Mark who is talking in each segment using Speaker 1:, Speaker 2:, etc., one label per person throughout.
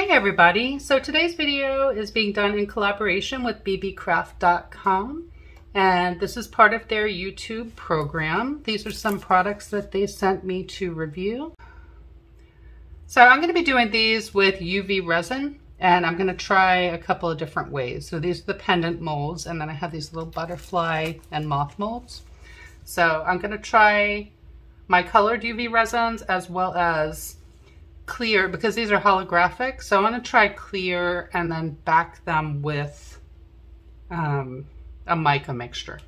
Speaker 1: Hey everybody, so today's video is being done in collaboration with Beebeecraft.com, and this is part of their YouTube program. These are some products that they sent me to review. So I'm going to be doing these with UV resin, and I'm going to try a couple of different ways. So these are the pendant molds, and then I have these little butterfly and moth molds. So I'm going to try my colored UV resins as well as clear, because these are holographic. So I'm going to try clear and then back them with a mica mixture.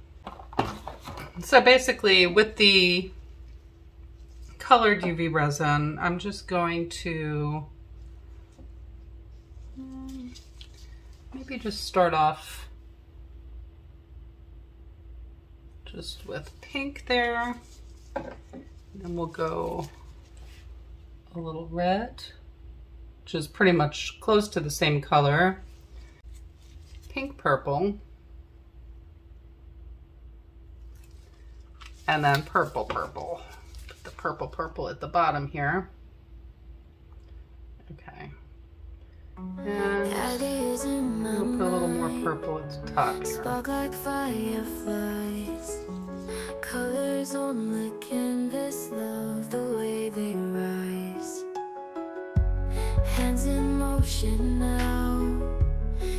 Speaker 1: So basically with the colored UV resin, I'm just going to maybe just start off just with pink there, and then we'll go a little red, which is pretty much close to the same color, pink purple, and then purple purple. Put the purple at the bottom here. Okay. And we'll put a little more purple at the top here.
Speaker 2: Spark like fireflies, colors on the canvas, love the way they rise. Hands in motion now,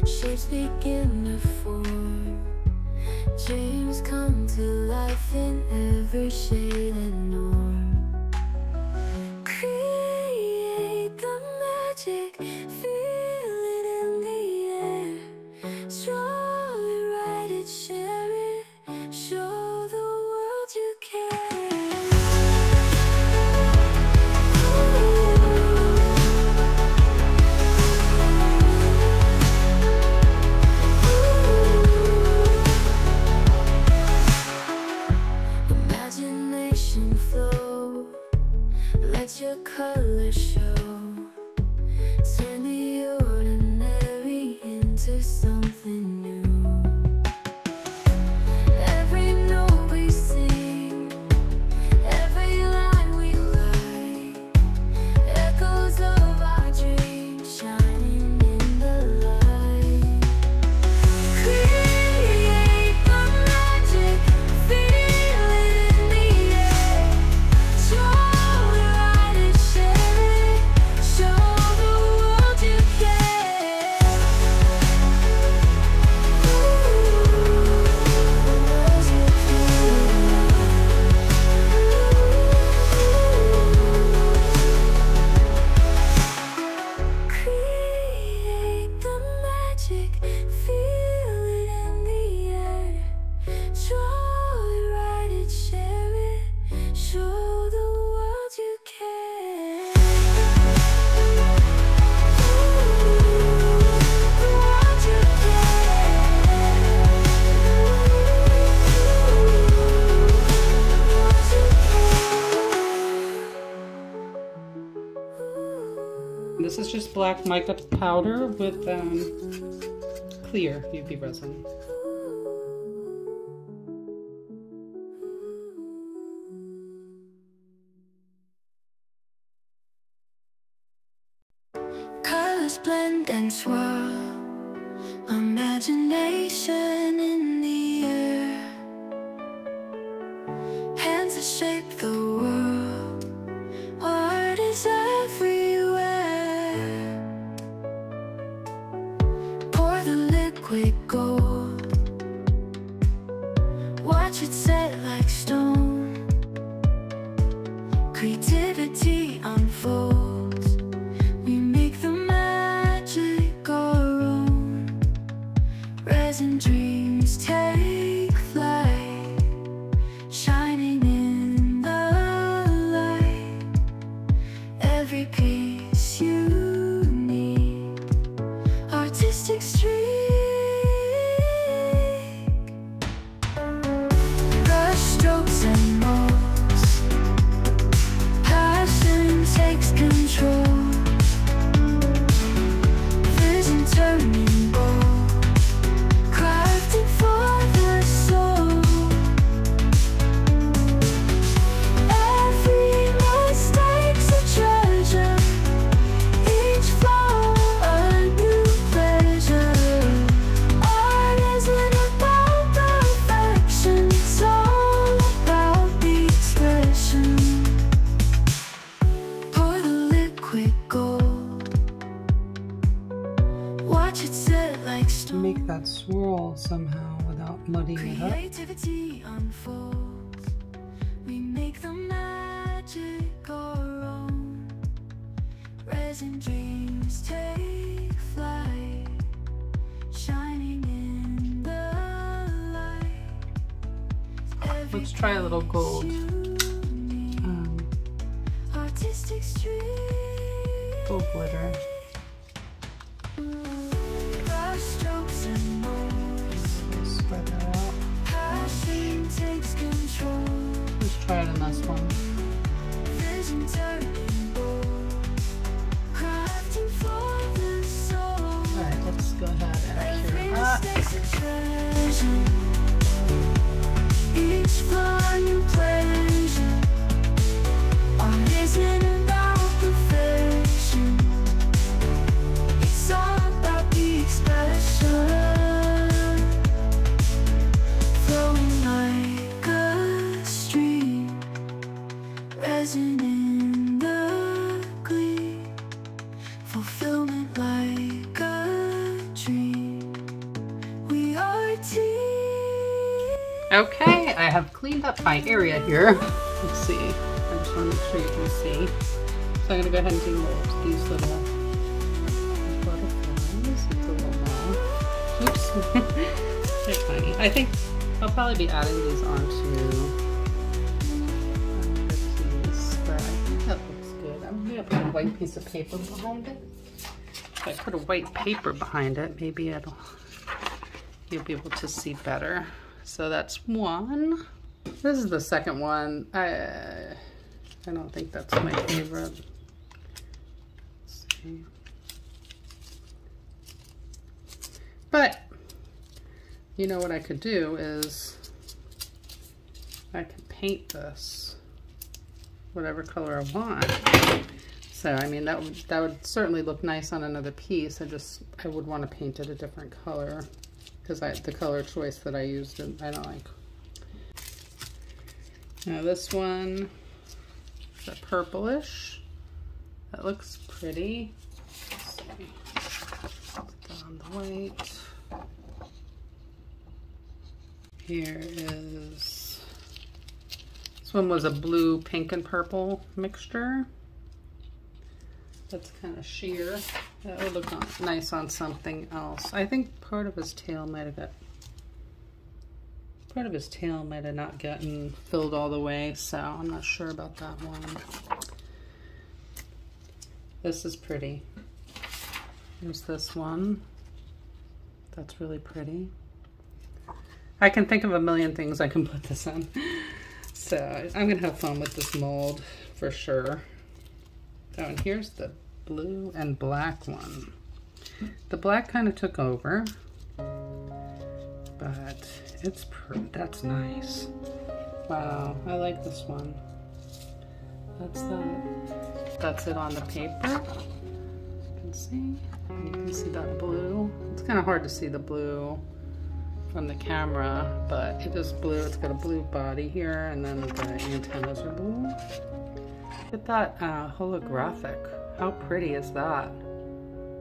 Speaker 2: shapes begin to form. Dreams come to life in every shade and norm. Create the magic, feel it in the air. Draw it, write it, share it, show the world you care. Imagination flow, let your colors show. Turn the ordinary into something new. Every note we sing, every line we write, echoes of our dreams shining in the light. Create the magic, feel it in the air. Draw it, write it, share it, show the world you care. Create the magic, feel it in the air. Draw it, write it, share it, show the world you care. The world you
Speaker 1: This is just black mica powder with clear UV resin.
Speaker 2: Colors blend and swirl, imagination in the air. Hands that shape the world, art is everywhere. Pour the liquid gold, watch it set like stone. Creativity unfolds, we make the magic our own. Resin dreams take flight, shining in the light. Every piece unique, artistic streak. Brush strokes and molds, passion takes control. Vision turning bold, crafted for the soul. Every mistake's a treasure, liquid gold. Watch it set like stone.
Speaker 1: Make that swirl somehow without muddying it up.
Speaker 2: Creativity unfolds. We make the magic our own. Resin dreams take flight, shining in the light.
Speaker 1: Let's try a little gold.
Speaker 2: Artistic street.
Speaker 1: Gold glitter.
Speaker 2: Brush strokes and molds.
Speaker 1: Spread that out.
Speaker 2: Passion takes control.
Speaker 1: Let's try it in this one.
Speaker 2: Vision turning bold. Crafting for the soul.
Speaker 1: Alright, let's go ahead and
Speaker 2: Every
Speaker 1: cure that.
Speaker 2: mistake's a treasure. Each flaw new pleasure. Art isn't about perfection. It's all about the expression. Flowing like a stream. Resin in the gleam. Fulfillment like a dream. We are a team.
Speaker 1: Okay, I have cleaned up my area here. Let's see. I just want to make sure you can see. So I'm going to go ahead and demold these little butterflies. It's a little long. Oops. They're tiny. I think I'll probably be adding these onto the piece, but I think that looks good. I'm going to put a white piece of paper behind it. If I put a white paper behind it, maybe you'll be able to see better. So that's one. This is the second one. I don't think that's my favorite. Let's see. But you know what I could do is I could paint this whatever color I want. So I mean that would certainly look nice on another piece. I would want to paint it a different color because the color choice that I used I don't like. Now this one is a purplish. That looks pretty. Let's see. Put that on the white. Here is, this one was a blue, pink, and purple mixture. That's kind of sheer. That would look nice on something else. I think part of his tail might have not gotten filled all the way, so I'm not sure about that one. This is pretty. There's this one. That's really pretty. I can think of a million things I can put this in. So I'm gonna have fun with this mold for sure. Oh, and here's the blue and black one. The black kind of took over, but that's nice. Wow, I like this one. That's it on the paper. You can see that blue. It's kind of hard to see the blue from the camera, but it is blue. It's got a blue body here, and then the antennas are blue. Look at that holographic. How pretty is that?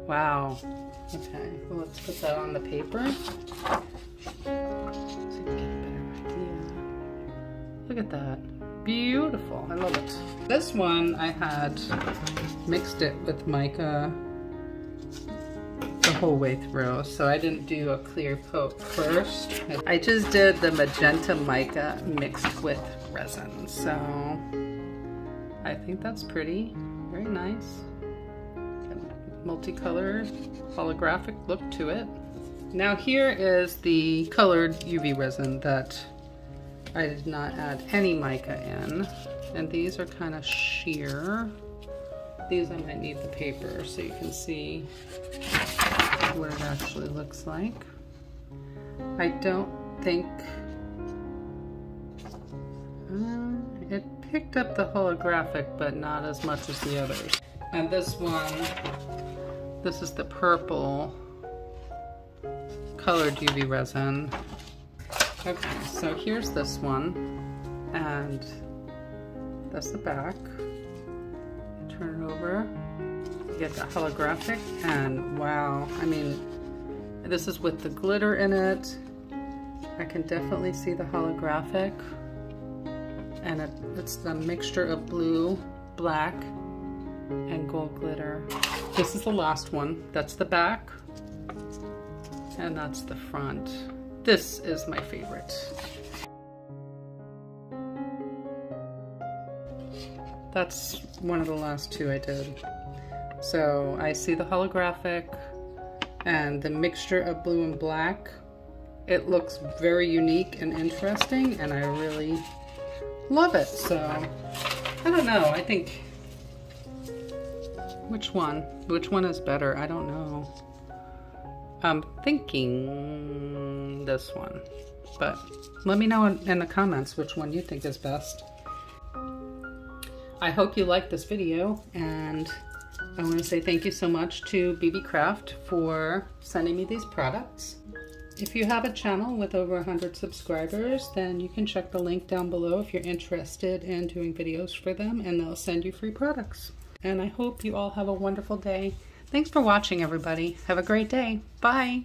Speaker 1: Wow. Okay, well, let's put that on the paper. So you can get a better idea. Look at that. Beautiful. I love it. This one I had mixed it with mica the whole way through, so I didn't do a clear coat first. I just did the magenta mica mixed with resin, so I think that's pretty. Very nice. Multicolored holographic look to it. Now here is the colored UV resin that I did not add any mica in, and these are kind of sheer. These I might need the paper so you can see what it actually looks like. I don't think it picked up the holographic, but not as much as the others. And this one, this is the purple colored UV resin. Okay, so here's this one, and that's the back. Turn it over. get the holographic, and wow, I mean, this is with the glitter in it. I can definitely see the holographic, and it's the mixture of blue, black, and gold glitter. This is the last one. That's the back, and that's the front. This is my favorite. That's one of the last two I did. So I see the holographic and the mixture of blue and black. It looks very unique and interesting, and I really love it. So I don't know, I think, which one is better? I don't know. I'm thinking this one, but let me know in the comments which one you think is best. I hope you liked this video, and I want to say thank you so much to Beebeecraft for sending me these products. If you have a channel with over 100 subscribers, then you can check the link down below if you're interested in doing videos for them, and they'll send you free products. And I hope you all have a wonderful day. Thanks for watching, everybody. Have a great day. Bye.